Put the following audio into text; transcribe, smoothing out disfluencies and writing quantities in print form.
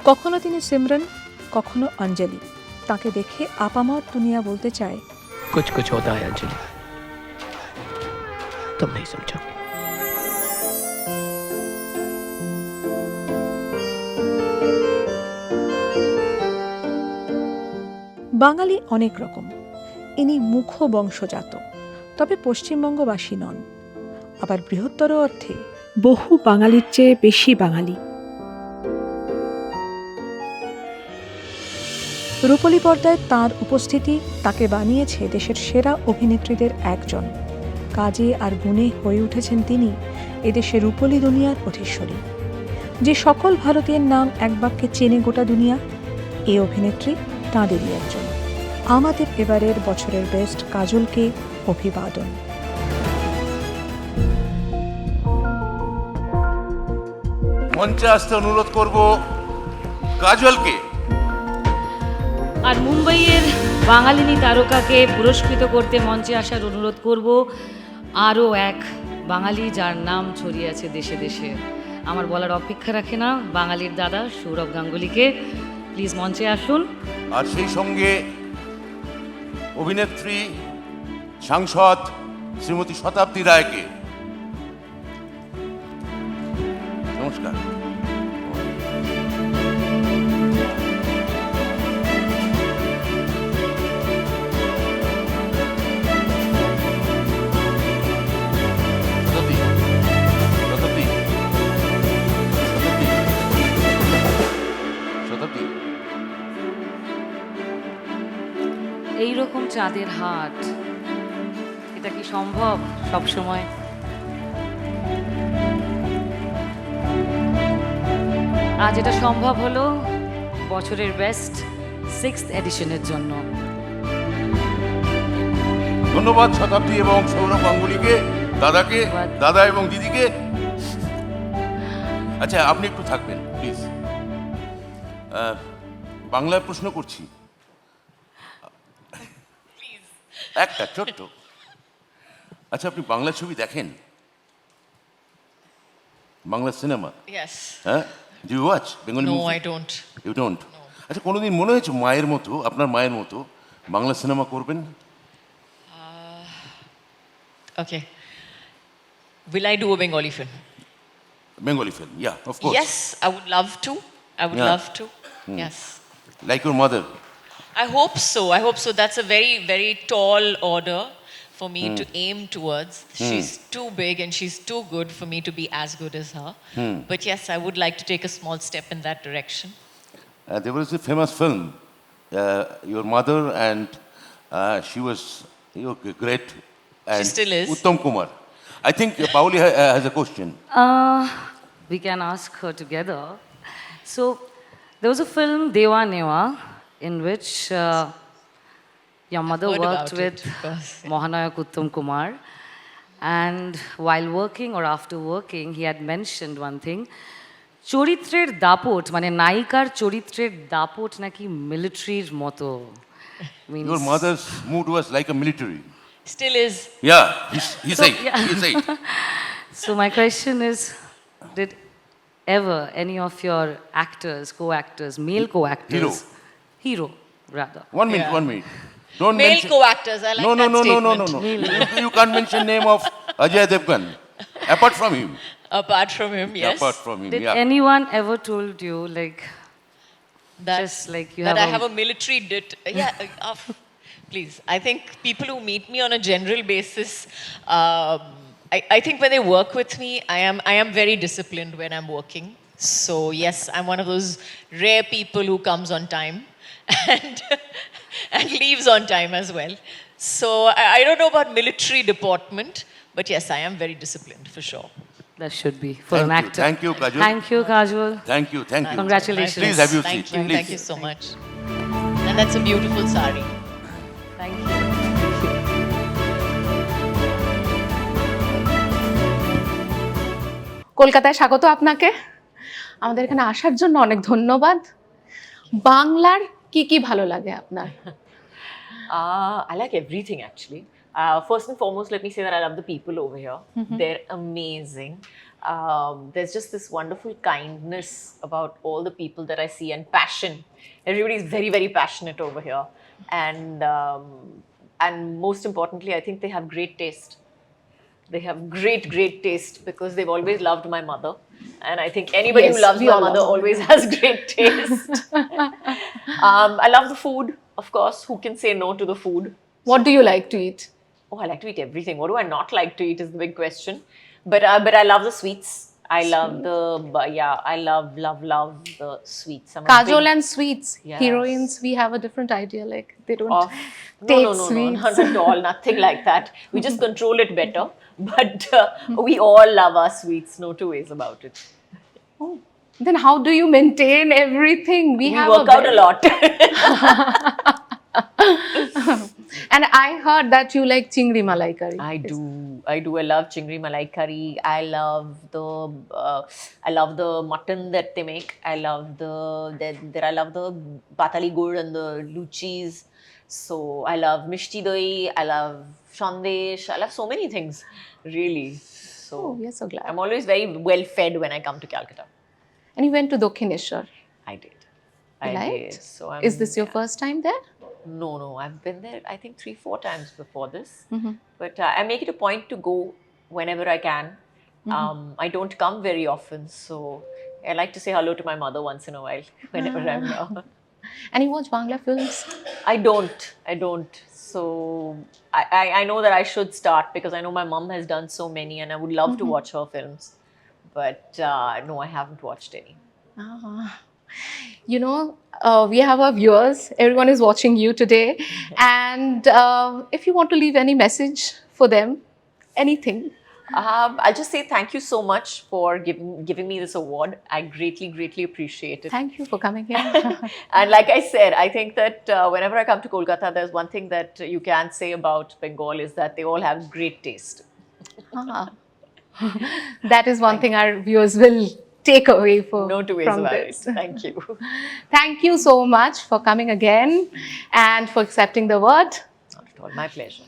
কখনো তিনি সিমরন, কখনো অঞ্জলি। তাকে দেখে আপামর দুনিয়া বলতে চায়, कुछ कुछ होता है अंजलि, तुम नहीं समझोगे। বাঙালি অনেক রকম। ইনি মুখ বংশজাত, তবে পশ্চিমবঙ্গবাসী নন। আবার বৃহত্তর অর্থে বহু বাঙালির চেয়ে বেশি বাঙালি। রূপলী পর্দায় তাঁর উপস্থিতি তাকে বানিয়েছে দেশের সেরা অভিনেত্রীদের একজন। কাজে আর গুণে হয়ে উঠেছেন তিনি এদেশের রূপলী দুনিয়ার অধীশ্বরী। যে সকল ভারতীয়ের নাম এক বাক্যে চেনে গোটা দুনিয়া, এই অভিনেত্রী তাঁদেরই একজন। আমাদের এবারের বছরের বেস্ট কাজলকে অভিবাদন। মঞ্চে আসতে অনুরোধ করব কাজলকে। আর মুম্বাইয়ের বাঙালিনী তারকাকে পুরস্কৃত করতে মঞ্চে আসার অনুরোধ করব আরও এক বাঙালি, যার নাম ছড়িয়ে আছে দেশে দেশে। আমার বলার অপেক্ষা রাখে না, বাঙালির দাদা সৌরভ গাঙ্গুলিকে প্লিজ মঞ্চে আসুন। আর সেই সঙ্গে অভিনেত্রী, সাংসদ শ্রীমতী শতাব্দী রায়কে। নমস্কার। শতাব্দী, শতাব্দী, শতাব্দী, শতাব্দী। এইরকম চাঁদের হাট, এটা কি সম্ভব সব সময়? আজ এটা সম্ভব হলো বছরের বেস্ট 6th এডিশনের জন্য। ধন্যবাদ শতাব্দী এবং সৌরভ গাঙ্গুলিকে, দাদাকে, দাদা এবং দিদিকে। আচ্ছা, আপনি একটু থাকবেন প্লিজ। বাংলায় প্রশ্ন করছি, একটা ছোট্ট। আচ্ছা, আপনি বাংলা ছবি দেখেন? বাংলা সিনেমা? Yes. হ্যাঁ, do you watch Bengali No, movie? I don't. You don't? আচ্ছা, কোনোদিন মনে হয়েছে মায়ের মতো, আপনার মায়ের মতো বাংলা সিনেমা করবেন? Okay. Will I do a Bengali film? Bengali film, yeah, of course. Yes, I would love to. I would Yeah. love to. Yes. Like your mother. I hope so. I hope so. That's a very, very tall order for me to aim towards. She's too big and she's too good for me to be as good as her. But yes, I would like to take a small step in that direction. There was a famous film, your mother, and she was great. And still is. Uttam Kumar. I think Pauli has a question. We can ask her together. So there was a film Dewa Newa in which your mother heard worked about with it, of course. Mahanayak Uttam Kumar, and while working or after working he had mentioned one thing, চরিত্রের দাপট, মানে নায়িকার চরিত্রের দাপট নাকি মিলিটারির মতো। Your mother's mood was like a military. Still is. Yeah, he So, said. yeah. He said. So my question is, did ever any of your actors, co-actors, male co-actors, hero rather, 1 minute, Yeah. 1 minute. Don't Male mention. co-actors. I like No, no, that no, no, no, no, statement. no. You can't mention name of Ajay Devgan. Apart from him. Apart from him, yes. Apart from him, did yeah. anyone ever told you like That, just like you that have I have a military please. I think people who meet me on a general basis, I think when they work with me, I am very disciplined when I'm working. So yes, I'm one of those rare people who comes on time and and leaves on time as well. So I don't know about military deportment, but yes, I am very disciplined for sure. that should be for Thank an you. actor? Thank you, Kajol. Thank you, Kajol. Thank you, thank you. Congratulations. Please have your Thank seat. you. Please. Thank you so much. And that's a beautiful sari. Thank you. কলকাতায় স্বাগত আপনাকে। আমাদের এখানে আসার জন্য অনেক ধন্যবাদ। বাংলার কি কি ভালো লাগে আপনার? I like everything actually. First and foremost, let me say that I love the people over here. They're amazing. There's just this wonderful kindness about all the people that I see, and passion. Everybody's very, very passionate over here, and most importantly, I think they have great taste. They have great, great taste because they've always loved my mother. And I think anybody Yes, who loves we my all mother love her. always has great taste. I love the food, of course. Who can say no to the food? What do you like to eat? Oh, I like to eat everything. What do I not like to eat is the big question. But I love the sweets. I love I love the sweets. I'm a Kajol big- and sweets. Yes. Heroines, we have a different idea. Like they don't of take no, sweets. not at all, nothing like that. We just control it better. But we all love our sweets, no two ways about it. Then how do you maintain everything? We have work out a very- lot. And I heard that you like chingri malai curry. I do. I love chingri malai curry. I love the mutton that they make. I love I love the batali gur and the luchis. So I love mishti doi. I love shandesh. I love so many things, really. So Oh, we are so glad. I'm always very well fed when I come to Calcutta. And you went to Dokhineshwar. I did. You I liked? did. So Is this your first time there? No. I've been there, I think, 3-4 times before this. Mm-hmm. But I make it a point to go whenever I can. Mm-hmm. I don't come very often, so I like to say hello to my mother once in a while whenever I'm here. And you watch Bangla films? I don't. So I know that I should start because I know my mom has done so many and I would love to watch her films. But no, I haven't watched any. You know, we have our viewers. Everyone is watching you today. And if you want to leave any message for them, anything. I'll just say thank you so much for giving me this award. I greatly appreciate it. Thank you for coming here. And like I said, I think that whenever I come to Kolkata, there's one thing that you can say about Bengal is that they all have great taste. That is one thing our viewers will take away No two ways from about this. it. Thank you. Thank you so much for coming again and for accepting the award. Not at all. My pleasure.